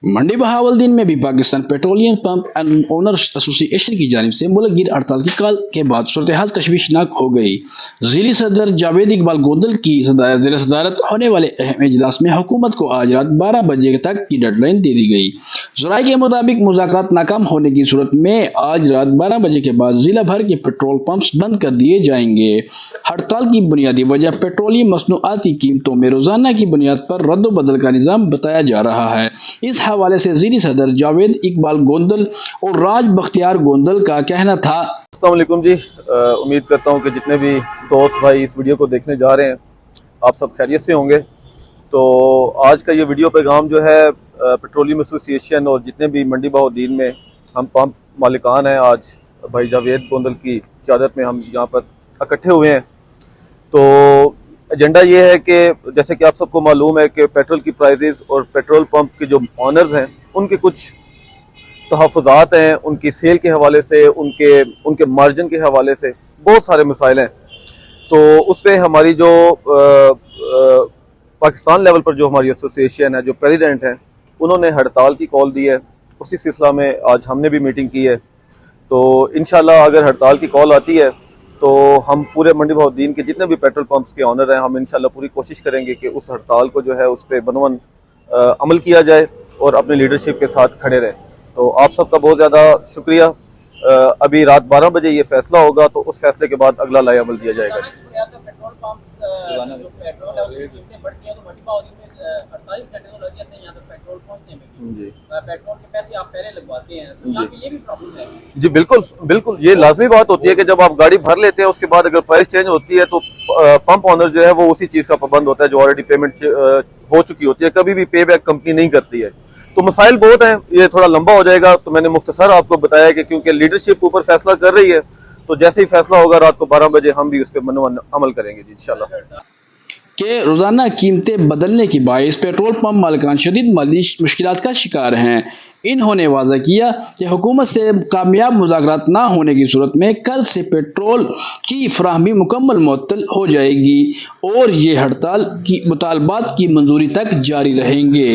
मंडी बहावलदीन में भी Pakistan petroleum pump and owners association की जानिब से मुल्क गिर हड़ताल की कॉल के बाद सूरत हाल तशवीशनाक हो गई। ज़िली सदर जावेद इकबाल गोंदल की ज़ेर सदारत होने वाले अहम इजलास में हुकूमत को आज रात 12 बजे तक की डेडलाइन दे दी गई। ज़राए के मुताबिक मुज़ाकरात नाकाम होने की सूरत में आज रात 12 बजे के बाद जिला भर के पेट्रोल पंप्स बंद कर दिए जाएंगे। हड़ताल की बुनियादी वजह पेट्रोलियम मसनूआत की कीमतों में रोजाना की बुनियाद पर रद्द-बदल का निज़ाम बताया जा रहा है। इस हवाले से ज़िली सदर जावेद इकबाल गोंदल और राज बख्तियार गोंदल का कहना था। अस्सलाम वालेकुम जी, उम्मीद करता हूँ कि जितने भी दोस्त भाई इस वीडियो को देखने जा रहे हैं आप सब खैरियत से होंगे। तो आज का ये वीडियो पैगाम जो है पेट्रोलियम एसोसिएशन और जितने भी मंडी बहाउद्दीन में हम पंप मालिकान हैं, आज भाई जावेद गोंदल की क़यादत में हम यहाँ पर इकट्ठे हुए हैं। तो एजेंडा ये है कि जैसे कि आप सबको मालूम है कि पेट्रोल की प्राइजेस और पेट्रोल पंप के जो ऑनर्स हैं उनके कुछ तहफ़्फ़ुज़ात हैं, उनकी सेल के हवाले से, उनके मार्जिन के हवाले से बहुत सारे मसाइल हैं। तो उस पर हमारी जो पाकिस्तान लेवल पर जो हमारी एसोसिएशन है, जो प्रेसिडेंट हैं, उन्होंने हड़ताल की कॉल दी है। उसी सिलसिला में आज हमने भी मीटिंग की है। तो इंशाल्लाह अगर हड़ताल की कॉल आती है तो हम पूरे मंडी बहाउद्दीन के जितने भी पेट्रोल पंप्स के ऑनर हैं, हम इंशाल्लाह पूरी कोशिश करेंगे कि उस हड़ताल को जो है उस पर बनवन अमल किया जाए और अपने लीडरशिप के साथ खड़े रहें। तो आप सबका बहुत ज़्यादा शुक्रिया। अभी रात 12 बजे ये फैसला होगा, तो उस फैसले के बाद अगला लाए अमल दिया जाएगा। पेट्रोल के पैसे आप पहले लगवाते हैं, तो यहाँ पे ये भी प्रॉब्लम है। जी बिल्कुल बिल्कुल, ये लाजमी बात होती है कि जब आप गाड़ी भर लेते हैं उसके बाद अगर प्राइस चेंज होती है तो पंप ऑनर जो है वो उसी चीज़ का पाबंद होता है जो ऑलरेडी पेमेंट हो चुकी होती है। कभी भी पे बैक कंपनी नहीं करती है। तो मसाइल बहुत हैं, ये थोड़ा लंबा हो जाएगा। तो मैंने मुख्तसर आपको बताया कि क्योंकि लीडरशिप ऊपर फैसला कर रही है, तो जैसे ही फैसला होगा रात को 12 बजे हम भी उस पर अमल करेंगे जी इंशाल्लाह। के रोज़ाना कीमतें बदलने के बायस पेट्रोल पंप मालिकान शदीद माली मुश्किलात का शिकार हैं। इन्होंने वाज़ा किया कि हुकूमत से कामयाब मुज़ाकरात ना होने की सूरत में कल से पेट्रोल की फराहमी मुकम्मल मुअत्तल हो जाएगी और ये हड़ताल की मुतालबात की मंजूरी तक जारी रहेंगे।